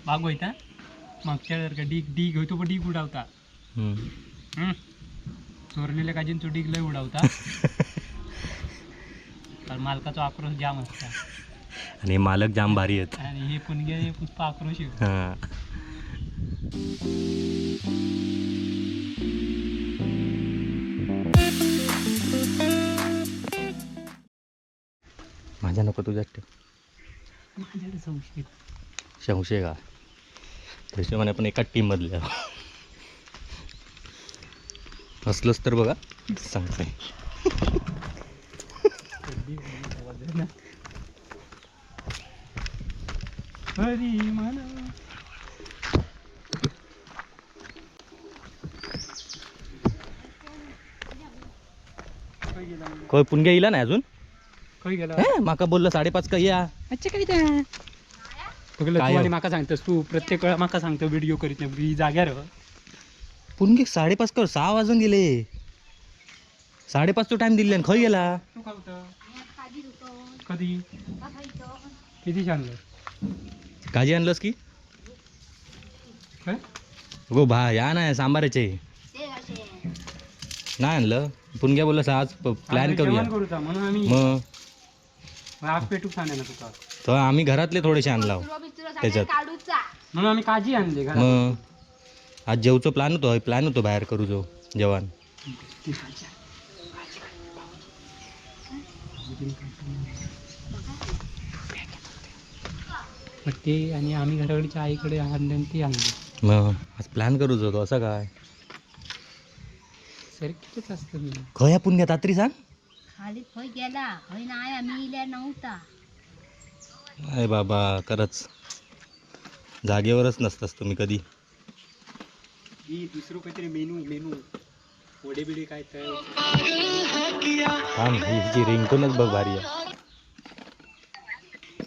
बाग होता मागच्या का डीग डीग होतो पण डीग उडावता चोरलेल्या काजींचो डीग लय उडावता कारण मालकाचा आक्रोश जाम असता आणि मालक जाम भारी आहेत आणि हे पुणगे पुष्पा आक्रोश हां माझ्या नको तुझ्यात ठेव माझ्याकडे संशय संशय का त्याच्या म्हणे पण एका टीम मधल्या असलंच तर बघा सांगताय हरी म्हणा कोण पुणग्या येईल ना अजून खय गेला माका बोललं 5:30 का या अच्छा काय त्या तू आणि माका सांगतोस तू प्रत्येक वेळा माका सांगतो व्हिडिओ करीत नाही जाग्यार पुणगे 5:30 कर 6 वाजून गेले 5:30 टाइम दिले खय गेला तू काय होतं कधी किती छान काजी आणलंस की काय गो भा या नाही सांबाराचे नाही आणलं पुणग्या बोललं आज प्लॅन करूया करूचा म्हणून आम्ही मग आज पेटूक सांगा ना तुका तर आम्ही घरातले थोडेसे आणला त्याच्यात म्हणून आम्ही काजी आणली घरात. मग आज जेवचं प्लॅन होतो बाहेर करू जो जेवण मग ते आणि आम्ही घराकडच्या आईकडे आणले आणि ते आणले मग आज प्लॅन करू जो तो असं काय सर कितीच असतं मी खया पुण्या रात्री सांग खाली खय गेला खय नाही आम्ही इल्या नव्हता अरे बाबा खरंच जागेवरच नसतास तुम्ही कधी ही दुसरं काहीतरी मेनू वडे बिडे काय तर थांब हिची रिंगटोनच बघ भारी आहे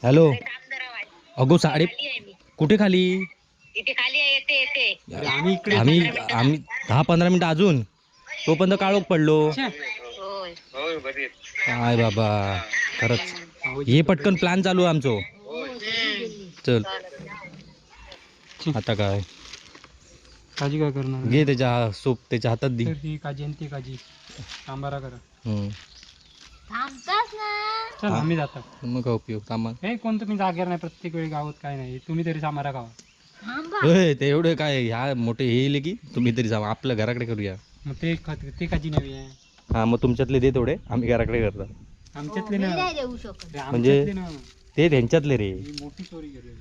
हॅलो अगो साडे कुठे खाली इथे खाली येते येते अरे आम्ही इकडे आम्ही 10-15 मिनिटं अजून तोपर्यंत काळोख पडलो होय काय बाबा खरंच हे पटकन प्लॅन चालू आहे आमचो चल आता काय काजी काय करणार घे त्याच्या सूप त्याच्या हातात दे तर ही काजी आणि ती काजी सांबारा करा थांबतास ना चल आम्ही जातो मग काय उपयोग कामा हे कोण तुम्ही जागेर नाही प्रत्येक वेळी गावात काय नाही तुम्ही तरी सांबारा खावा थांबा होय ते एवढे काय ह्या मोठे हे येईल की तुम्ही तरी जाऊ आपल्या घराकडे करूया मग ते ते काजी नवी आहे हा मग तुमच्यातले दे थोडे आम्ही घराकडे करतो आमच्यातले मी ना नाही देऊ शकत अरे म्हणजे- आमच्यातले ना ते त्यांच्यातले रे ही मोठी चोरी केली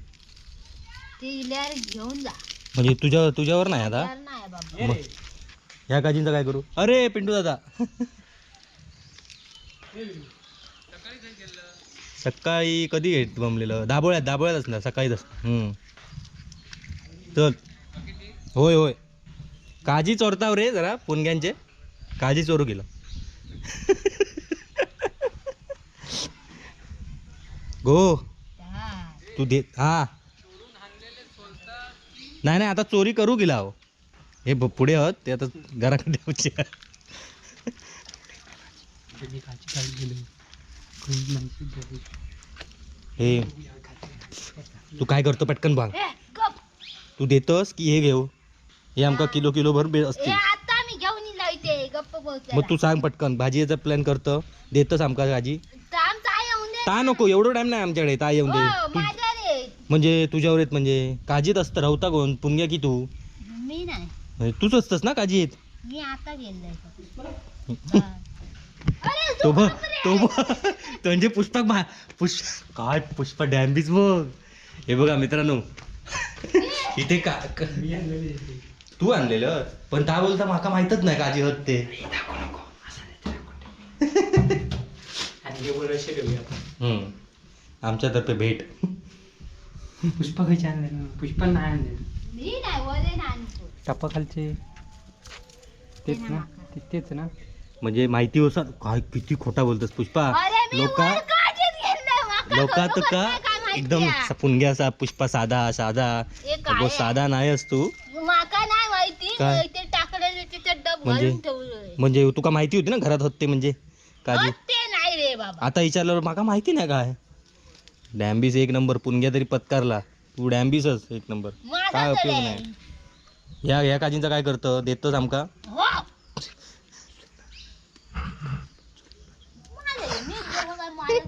ते इल्यावर घेऊन जा म्हणजे तुझ्यावर नाही आता यार नाही बाबा मग ह्या काजींचं काय करू अरे पिंटू दादा सकाळी कधी घेत जमलेलं दाबोळ्यात असणार सकाळीच असतं चल होय होय काजी चोरताव रे जरा पुणग्यांचे काजी चोरू गेलं गो हा. तू दे हा नाही आता चोरी करू गेला हो हे पुढे आहोत ते आता घराकडे ठेवचे त्यांनी काजी काय गेलं कोणी माहिती झाली. हे तू काय करतो पटकन बघ ए, गप. तू देतोस की हे घेऊ हे आमका किलो भर ए, असतील आता मी घेऊन इला इथे गप्प बोलते मग तू सांग पटकन भाजीचा प्लॅन करतो देतोस आमका भाजी आमचा येऊन दे ता नको एवढं टाइम नाही आमच्याकडे ता येऊन दे हो, तू माझ्या रे म्हणजे तुझ्यावर येत म्हणजे काजीत असतं राहता कोण पुण्या की तू मी नाही म्हणजे तूच असतंस ना काजीत मी आता गेलोय तो म्हणजे पुष्पा पुष्पा डॅम्बीज बघ हे बघा मित्रांनो इथे का तू आणलेलं पण काय बोलता माका माहितच नाही काजी होत ते आणि हे वर असे ठेवूया आपण. आमच्यातर्फे भेट पुष्पा खायचे आणले ना पुष्पा नाही आणले मी नाही वरे नाही टप्पा खालचे तेच ना तेच ना म्हणजे माहिती होता काय किती खोटा बोलतोस पुष्पा अरे मी लोका वर काजीत गेलोय, माका लोका खरोखर तुका नाही काय माहिती एकदम आहे. पुणग्यासा पुष्पा साधा हे काय अगो आहे? साधा नाही असतो माका नाही माहिती काय? ते टाकलेले त्याच्यात डब म्हणजे? घालून ठेवलंय म्हणजे तुका माहिती होती ना घरात होते म्हणजे काजी ते नाही रे बाबा आता विचारल्यावर माका माहिती नाही काय डॅम्बीज एक नंबर पुणग्या तरी पत्कारला तू डॅम्बिसच एक नंबर. माझा काय उपयोग तरी. नाही. ह्या काजींचा काय करतं देतच आमका. हो. माझं, मी जेव्हा काय माझं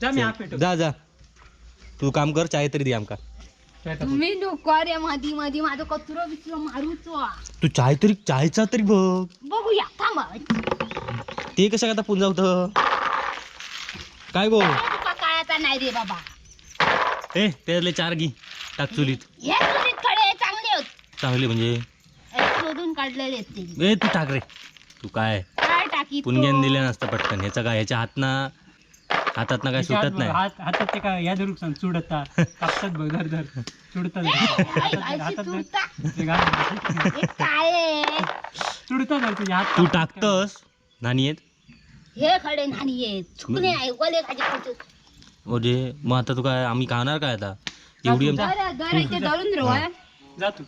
जा मी हात पेटवतो. जा जा तू काम कर चाय तरी दे आमका. तुम्ही नको रे मधी मधी माझं कचरो बिचरो मारूचो. तू चायचा तरी बघ. बघूया थांबा. ते कशा आता पुंजावत काय गो. तुका काळाचा नाही रे बाबा. ए त्यातले 4 घी टाक चुलीत. हे चुलीत खडे चांगले होत. चांगले म्हणजे शोधून काढलेले आहेत ते. ए तू टाक रे. तू काय काय टाकी पुणग्यान दिले नसतं पटकन. ह्याचा काय ह्याच्या हातातनं काय सुटत नाही. हातात ते काय या धरून सांग चुडता कापतात बघ धर धर चुडतात हातात धर. ते घाल. काय चुडतात धर तुझ्या हात. तू टाकतस नानी येत हे खडे नाही आहेत. चुकणे आहे ओले खाजे. म्हणजे मग आता तू काय आम्ही खाणार काय आता एवढी इथे धरून रो. जा तू.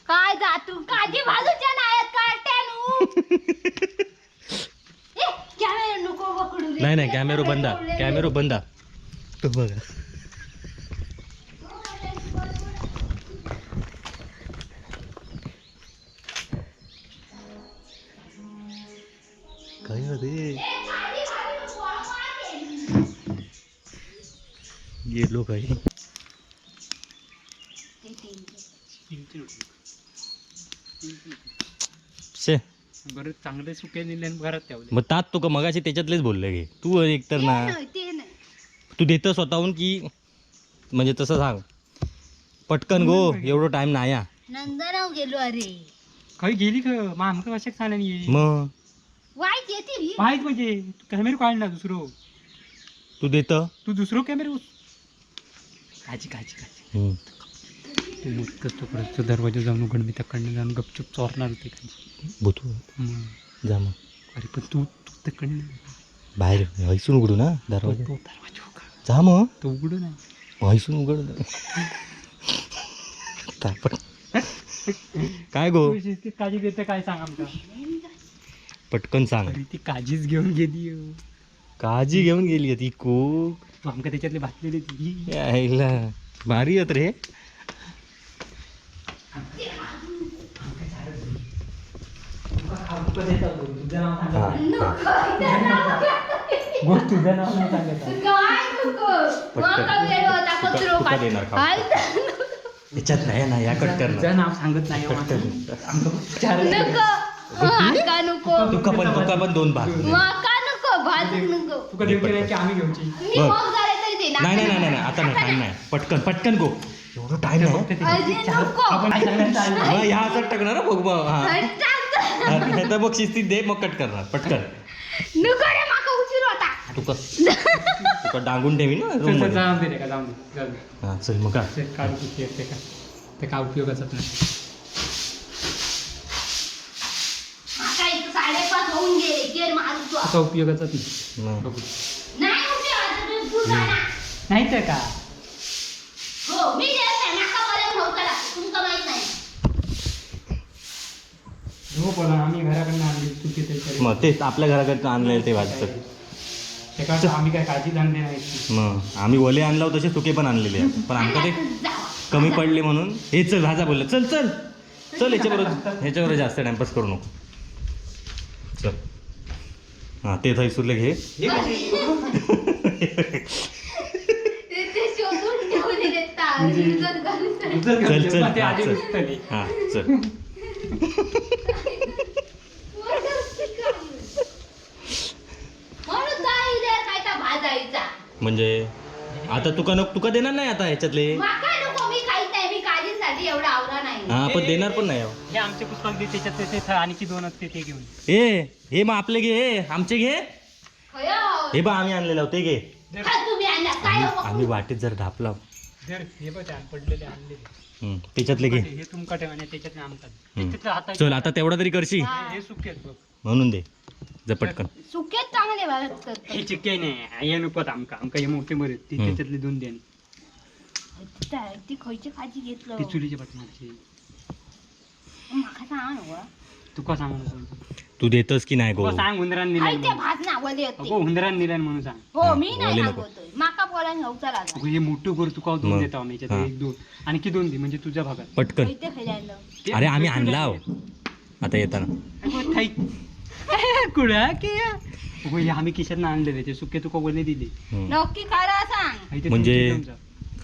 काय जा तू काजी बाजूच्या नाहीत काट्यानू. कॅमेरा नको पकडू रे. नाही नाही कॅमेरो बंदा तो बघा. काय रे गेलो काही. शे बरं चांगले सुके निले घरात ठेवले. मग तात तुका मगाशी त्याच्यातलेच बोलले गे तू एकतर ना. ते नाही. तू देतं स्वतःहून की म्हणजे तसं सांग पटकन गो एवढं टाइम नाही हा. नंदराव गेलो अरे. काही गेली का मग आमचं कशाक सांगा नाही मग वाईट येते ही. माहित म्हणजे कॅमेरा काढ ना दुसरं. तू देतं तू दुसरं कॅमेरा काजी काजी काजी तू मुतकच तो परत दरवाजा जाऊन उघड मी त्याकडनं जाऊन गपचूप चोरणार होते काजी. भूतू जा मग. अरे पण तू तू त्याकडनं बाहेर व्हायसून उघडू ना दरवाजा. तो दरवाजा उघड. जा मग तो उघडू नाही. व्हायसून उघड. काय गो तू शिस्तीत काळजी देते काय सांग आमका. पटकन सांग. अरे ती काळजीच घेऊन गेली हो. काळजी घेऊन गेली ती खूप. तू आमका त्याच्यातली भाजलेली ती यायला भारी होत रे. तुझं नाव नाही सांगत. काय नको. मका गेलो होता कचरो तुका देणार खाऊ. याच्यात नाही ना या कट कर तुझं नाव सांगत नाही हो माझं. आमका विचार नको. मका नको. तुका पण 2 भाग. मका नको. भाजूक नको. तुका देवकी नाही की आम्ही घेऊची. मी मग झाले तरी दे ना. नाही आता नाही टाइम नाही. पटकन गो एवढं टाइम नाही. अरे नको. आपण काय सांगणार चाललं. मग ह्या हातात टाकणार ना बघ बघ. हा हट्टाच. नाही तर बघ शिस्तीत दे मग कट करणार पटकन. नको रे माका उशीर होता. तुका डांगून ठेवी ना चल, रूम चल, मध्ये. जाऊन दे रे का जाऊन दे. हा चल मग का ते काढू किती ते का ते काय उपयोगाचं नाही. माका इथं 5:30 होऊन गेले. गेर मारू आता उपयोगाचाच नाही. मग. बघू नाही उपयोगाचं तू जा ना. नाही तर का हो मी देत नाही. माका पर्यंत नव्हता. तुमचं माहित नाही. हो बोला आम्ही घराकडनं आणली चुकी ते मग तेच आपल्या घराकडचं आणलेलं ते वाजतं. ते काय आम्ही काय काळजी आणले नाही. मग आम्ही ओले आणला तसे सुके पण आणलेले आहेत. पण आमका ते जावा. कमी पडले म्हणून हे चल भाजा बोललं चल ह्याच्याबरोबर जास्त टाइमपास करू नको. चल हां ते थैसूरले घे. ते शोधून ठेवले देतात. म्हणजे- इज्जत घालून ठेवले. चल ते हा, आधी चल. रुसतली. हां चल. म्हणून जाई रे काय तर भाजायचा. म्हणजे आता तुका देणार नाही आता ह्याच्यातले. माका नको. मी खाईत नाही. मी काळजीसाठी एवढा आवरा नाही. हां पण देणार पण नाही. हे आमचे पुस्तक दे त्याच्यात ते आणखी 2 असते ते घेऊन हे मग आपले घे आमचे घे. खयो. हे बा आम्ही आणलेलं होते घे. खा तुम्ही आणला काय नको. आम्ही वाटेत जर ढापला धर, हे बघ ते पडलेले आणलेले त्याच्यातले घे. हे तुमका ठेवा आणि त्याच्यात आमचा हम्म. त्याच्यात हातात चल आता तेवढा तरी करशी हे सुके आहेत बघ. म्हणून दे जा पटकन. सुकेत चांगले भाजतात. हे चिक्के नाही हे नको आमका हे मोठे बरे ती हम्म. त्याच्यातले 2 द्या. ती खयची काळजी घेतलं. ती चुलीच्या पाठमागची माका सांग नको. तुका सांग नको. तू देतस की नाही गो. तुका सांग हुंदरान आई दिलाय ते भाज ना वले होते. हुंदरान दिलाय म्हणून सांग. हो मी नाही वले नको. सांगतोय. माका कोल्यान घेवचा लागला अगं, हे मोठं घर तुका दोन मग. देतो आम्ही याच्यात हा. 1 2 आणखी 2 दे म्हणजे तुझ्या भागात पटकन इथे खेळायला ते अरे आम्ही भेटून आणला आहे. आता येताना अगं, थाई. कुडा की अगं, हे आम्ही किशात आणले ते सुके तुका बोलणे दिले हम्म. नक्की खरा सांग आणि ते म्हणजे तुमचे घेऊन जा.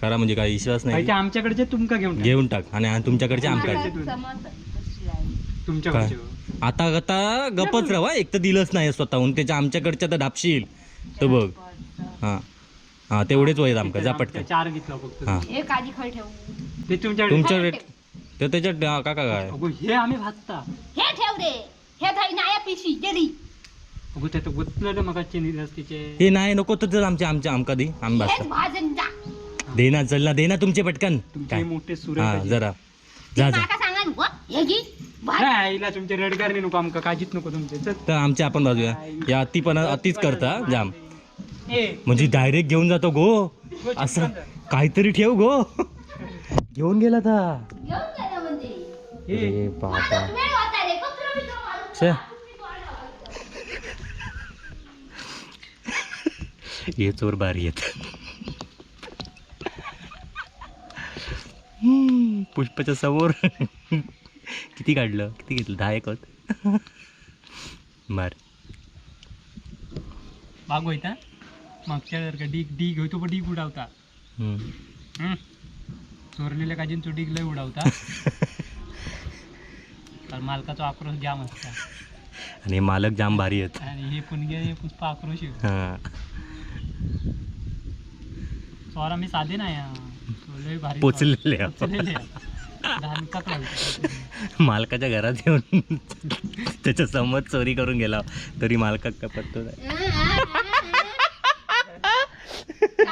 खरा म्हणजे काय विश्वास आणि नाही ते आमच्याकडचे तुमका घेऊन टाक. घेऊन टाक आणि तुमच्याकडचे मला आमच्याकडचे दोन. समज कसली आहे. तुमच्याकडचे आता आता गपच राहा एक तर दिलंच नाही स्वतःहून त्याच्या आमच्याकडच्या तर डापशील तर बघ हा हा तेवढेच वय आमका जा पटकन 4 घेतला फक्त हा हे काजी खळ ठेवू ते तुमच्याकडे तुमच्याकडे तर त्याच्यात काका काय अगो हे आम्ही भाजता हे ठेव रे हे थाई नाया पिशी गेली अगो ते गुतलेलं मगाचे निरस तिचे हे नाही नको तर आमच्या आमच्या आमका दे आम्ही हेच बसता भाजन जा दे ना चल ना दे ना तुमचे पटकन तुमचे काय मोठे सुरे हा पाहिजे. जरा जा जा माका सांगा नको हे घे भाज काय आईला तुमचे रडगारने नको आमका काजीत नको तुमचे चल. तर आमच्या आपण बाजूया या अति पण अतिच करता जाम ए म्हणजे डायरेक्ट घेऊन जातो गो गो असं चिपकून काहीतरी ठेव गो घेऊन गेला था घेऊन गेलं म्हणजे ए बाबा माझा वेळ होता रे कचरा बिचरा मारून छे. ये चोर बारी येत पुष्पाच्या समोर किती काढलं किती घेतलं 10 एक होत मार बाग होईता मागच्या जर का डीग डीग होतो पण डीग उडावता हम्म. चोरलेल्या काजींचो डीग लय उडावता तर मालकाचा आक्रोश जाम असता आणि मालक जाम भारी आहेत आणि हे पुणगे हे पुष्पा आक्रोश हा चोरा मी साधे नाही हा. तो लय भारी पोचलेले आहे. पोचलेले आहे. धानकात लागतो. मालकाच्या घरात येऊन त्याच्या समोर चोरी करून गेला तरी मालकाक का पत्तो नाही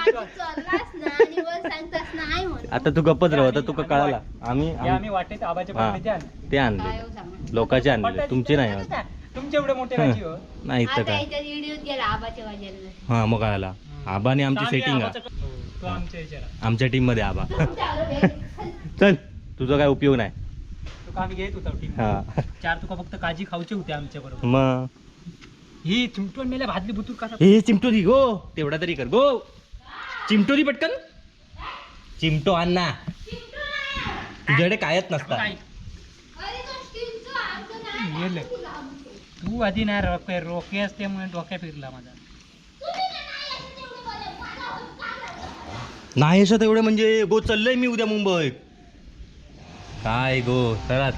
चोरलास ना आणि वर सांगतास नाही म्हणून आता तू गप्पच राह आता तुका कळाला आम्ही हे आम्ही वाटेत आबाच्या हा. पकडीचे आणले. ते काय आणले हो सांगा लोकांचे आणले तुमचे नाही होत. तुमचे एवढे मोठे काजी हो नाही तर आता काय याच्यात व्हिडिओ गेला आबाच्या वाजेला हा मग कळाला आबाने आमची आम्ही सेटिंग आबाचं- हो, तो आमच्या याच्याला आमच्या टीम मध्ये आबा तुमच्यावर भेट. चल तुझा काय उपयोग नाही तुका आम्ही घेत होता टीम हा 4 तुका फक्त काजी खाऊचे होते आमच्या बरोबर मग ही चिमटून मेल्या भाजली बुतूर कसा हे चिमटो दी गो तेवढा तरी कर गो चिमटो दी पटकन चिमटो आण ना तुझ्याकडे कायच नसता काय? अरे तो स्टीलचं आमचं नाही. मेलं. तू आधी नाही रोके असल्यामुळे डोक्या फिरला माझा नाही अशा तेवढं म्हणजे गो चाललंय मी उद्या मुंबईत काय गो खरात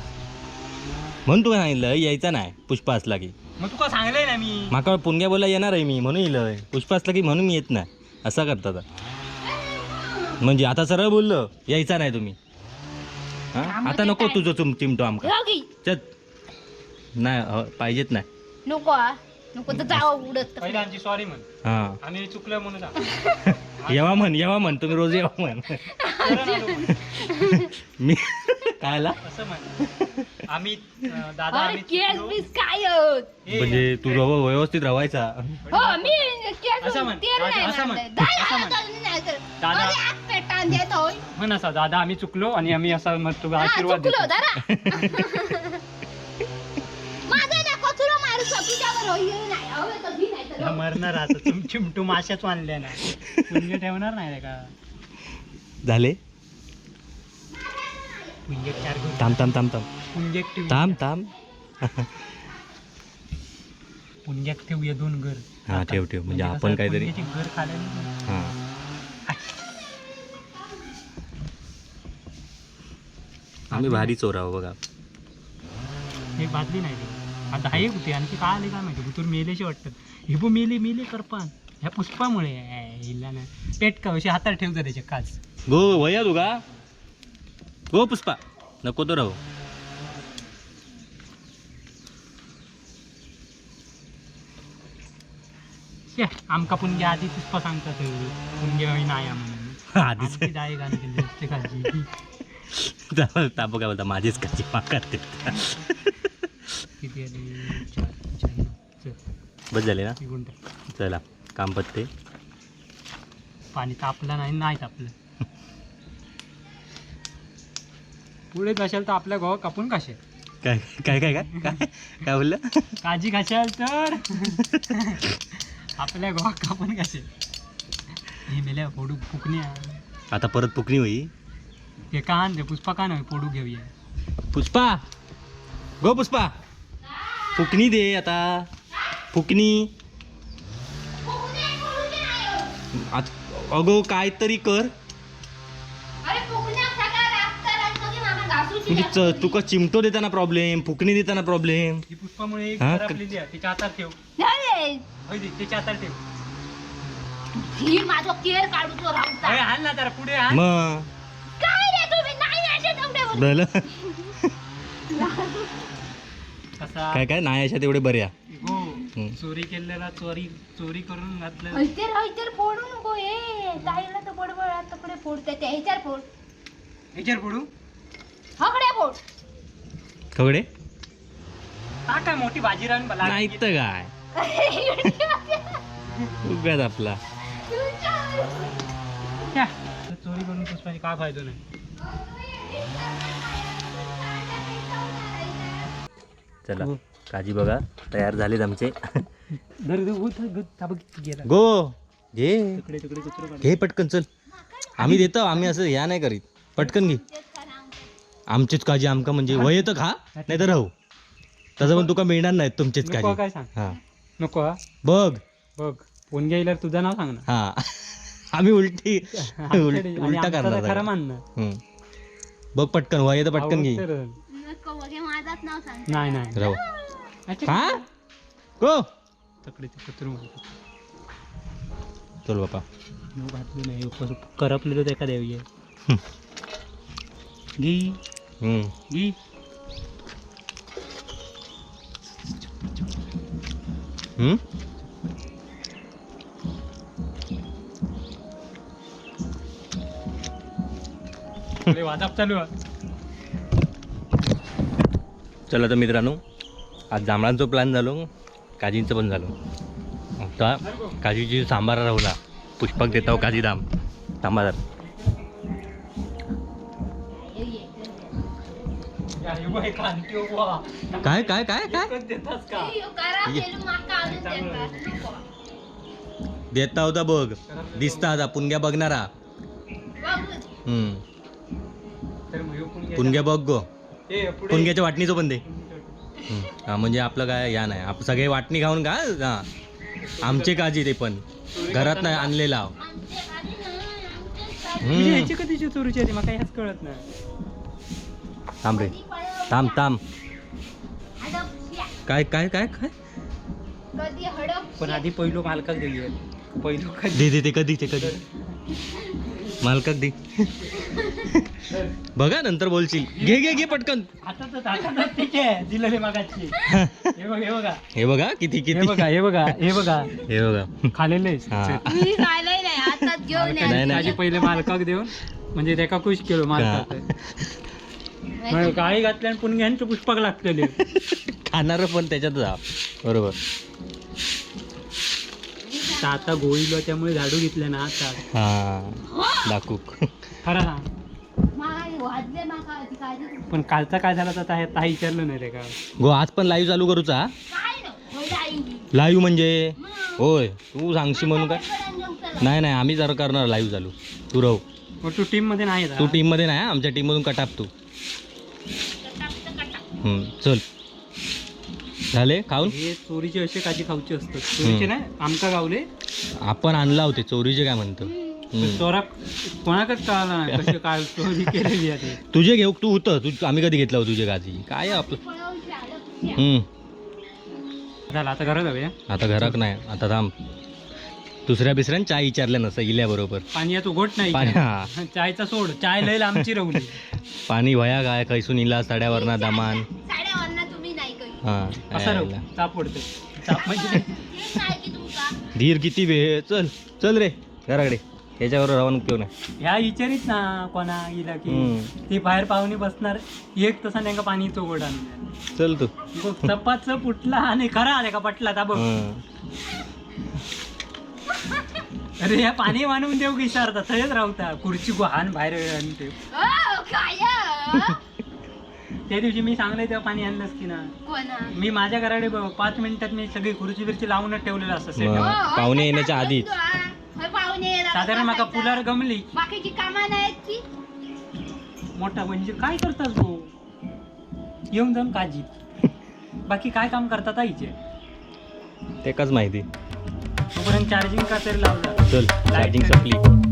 म्हणून तू सांगितलं यायचा नाही पुष्पा असला की मग तुका सांगलंय ना मी माका पुणग्या बोला येणार आहे मी म्हणून येईल पुष्पा असला की म्हणून मी येत नाही असं करतात म्हणजे आता सरळ बोललं यायचा नाही तुम्ही हा आता नको तुझं चिमटो आमका हो की? चल नाही पाहिजेत नाही नको हा. नको तर जावं उडत पहिला आमची सॉरी म्हण हा आम्ही चुकलं म्हणून सांग. येवा म्हण तुम्ही रोज येवा म्हण शरण आलो म्हण. मी काय आला असं म्हण आम्ही दादा अरे आम्ही केस चुकलो. बीस काय होत? ए, म्हणजे तू व्यवस्थित राहायचा हो मी केस असं म्हण. तेल नाही असं म्हण. मारलं. दाय असं म्हण. आलं नाही तर. दादा. अरे आग पेटान देत होय. म्हण असा दादा आम्ही चुकलो आणि आम्ही असा मग तुला हा, आशीर्वाद चुकलो देतो. दादा. माझं ना कचरो मारू तुझ्यावर होईल नाही हवे तर घे नाही तर या मरणार आता चिमटू माशाच आणल्या ना पुंगे ठेवणार नाही रे का झाले पुंगे 4 घेऊन थांब थांब थांब थांब पुंगे ठेवू थांब थांब पुंग्यात ठेवूया 2 घर हा, ठेव, ठेव. म्हणजे आपण काहीतरी- घर खाल्या हा आम्ही भारी चोराव बघा हे बादली नाही रे. आता आहे कुठे आणखी काय आले काय माहिती भुतूर मेलेशी वाटतं हे बो मेले करपान ह्या पुष्पामुळे हिला ना पेटका अशी हातात ठेवतं त्याचे काच गो वया तू का गो पुष्पा नको तो राहू आमका पुणग्या आधी पुष्पा सांगतात पुणग्या नाही म्हणून आधीच आमची दाय गाणं केली असते खालची तापो काय बोलता माझीच काची करते किती आली 4 चल बस झाले ना निघून टाक. चला काम पत्ते पाणी तापलं नाही तापलं पुढे कशाल तर आपल्या गाव कापून कसे काय काय काय काय काय काय बोललं काजी खाशाल तर आपल्या गाव कापून कसे हे मेल्या फोडू फुकणी आता परत पुकणी होई. ते का आण पुष्पा का नाही फोडू घेऊया. पुष्पा गो पुष्पा फुकणी दे आता. फुकणी अगो काहीतरी कर. अरे फुकण्यात सगळा रास्ता रास्ता मामा घासूची म्हणजे तुका चिमटो देताना प्रॉब्लेम, फुकणी देताना प्रॉब्लेम. ही पुष्पामुळे एक हा? खराबलेली आहे. तिच्या हातात ठेव. अरे होय दे, तिच्या हातात ठेव. ही माझं केअर काढूचो राहता. होय, आण ना जरा पुढे आण. मग काय रे तुम्ही नाही असे तेवढे बोल. झालं कसा काय काय नाही अशा तेवढे बऱ्या. हो चोरी केलेला चोरी करून घातलं. हैतर फोडू नको हे ताईला तर बडबड आता पुढे फोडते ते ह्याच्यावर फोड ह्याच्यावर फोडू. हकडे फोड. थोडे हा काय मोठी भाजी राहून मला नाही तर काय उगाच आपला. चोरी करून पुष्पाची काय फायदा नाही. चला काजी बघा तयार झालेत आमचे. गो घे तिकडे तिकडे कुत्रे घे पटकन चल. आम्ही देतो, आम्ही असं ह्या नाही करीत. पटकन घे. आमचीच काजी आमका म्हणजे वय तर खा नाही तर राहू. तसं पण तुका मिळणार नाही तुमचीच नको काजी. काय सांग. हा नको हा बघ. बघ फोन घ्यायला तुझं नाव सांग ना. हा आम्ही उलटी आणि उलटा आमचं करणार तर खरं सगळं. मानणं. हम्म. बघ पटकन वय तर पटकन घे. आवडतं रे. नको बघे माझाच नाव सांग. नाही नाही राहू अच्छा. हा गो तकडे ते कुत्रू चल बापा. घातलं नाही करपलेलं ते का देवी घी हम्म. घी. हम्म. वादाप चालू आहे. चला तर मित्रांनो आज जांभळांचा प्लॅन झालो, काजींचं पण झालो. आता काजीची सांबार राहुला. पुष्पक देता हो काजी दाम सांबार. काय काय काय काय देतास का. करा केलू माका अजून देतात. नको. देता होता बघ. दिसता आता पुणग्या बघणारा. बघू. हम्म. तर मग ह्यो पुणग्या बघ गो. ए, पुढे. पुणग्याच्या वाटणीचं पण दे. हा म्हणजे आपलं काय या नाही. आप सगळे वाटणी खाऊन का हा आमचे काजी ते पण घरात नाही आणलेला. आमचे आधी नाही, आमचेच काय. तुझी ह्याची कधीची चोरीची आहे मला काही ह्याच कळत नाही. थांब रे थांब थांब. हडपश्या. काय काय काय काय कधी हडप. पण आधी पहिलो मालकाक दिली पहिलो दे दे ते कधी ते कधी मालकाक दे. बघा नंतर बोलशील. घे घे घे पटकन. हातात तिचे दिलं रे मागाची. हे बघ हे बघा हे बघा किती हे किती बघा हे बघा हे बघा हे बघा. खालेले हा. मी खायलाही नाही हातात घेऊन नाही, नाही. माझी पहिले मालकाक देऊन म्हणजे त्याका खुश केलो मालकाक. मग गाळी घातल्या आणि पुणग्यांचं पुष्पक लागलेले. खाणार पण त्याच्यात जा बरोबर. तर आता गोळीलो त्यामुळे झाडू घेतले ना आता हा दाखूक. खरं ना. वाजले माका आधी काळजी. पण कालचा काय झाला तर ता विचारलं नाही रे का. गो आज पण लाईव्ह चालू करूचा. काय नको जाई. लाईव्ह म्हणजे होय तू सांगशी म्हणून काय. नाही नाही आम्ही जरा करणार लाईव्ह चालू. तू राहू. मग तू टीम मध्ये नाही तू टीम मध्ये नाही आमच्या टीम मधून कटाप तू. चल झाले खाऊन. हे चोरीचे असे काजी खाऊचे असतात. चोरीचे नाही आमका गावले आपण आणला होते चोरीचे काय म्हणतो. चोरा कोणाकच कळाला नाही कसे काय चोरी केलेली आहे ते. तुझे घेऊ तू होतं तू आम्ही कधी घेतला होता तुझे काजी काय आपलं. झालं आता घरात जाऊया. आता घराक नाही आता थांब. दुसऱ्या बिसऱ्यान चाय विचारलं नसतं इल्या बरोबर. पाण्यात उघड नाही पाणी हा चायचा सोड. चाय लय आमची रवली. पाणी वया काय कैसून इला साड्यावरना दामान. साड्यावरना तुम्ही नाही काही. हा असं राहू यायला. ताप पडते. ताप म्हणजे तेच नाही की तुमका. धीर किती वेळ. चल चल रे घराकडे. याच्यावर राहून उपयोग नाही. ह्या विचारित ना कोणा गेला की ती बाहेर पाहुणे बसणार एक तसा त्यांना पाणी चोगड आणून चल तू. चपाच फुटला आणि खरा आले का पटला ता बघ. अरे या पाणी मानवून देऊ की सारता थंयच राहता खुर्ची गुहान बाहेर आणि ते ओ, काय त्या दिवशी मी सांगले तेव्हा पाणी आणलंच की ना. कोणा. मी माझ्या घराकडे 5 मिनिटात मी सगळी खुर्ची बिर्ची लावूनच ठेवलेलं असतं मग. सेट. पाहुणे येण्याच्या आधीच. पाहुणे ये साधारण माका पुलार गमली बाकीची कामा नाहीत की मोठा म्हणजे काय करतात गो येऊन जाऊन काजीत बाकी काय काम करतात आईचे ते काच माहिती तोपर्यंत चार्जिंग का तरी लावलं चल चार्जिंग संपली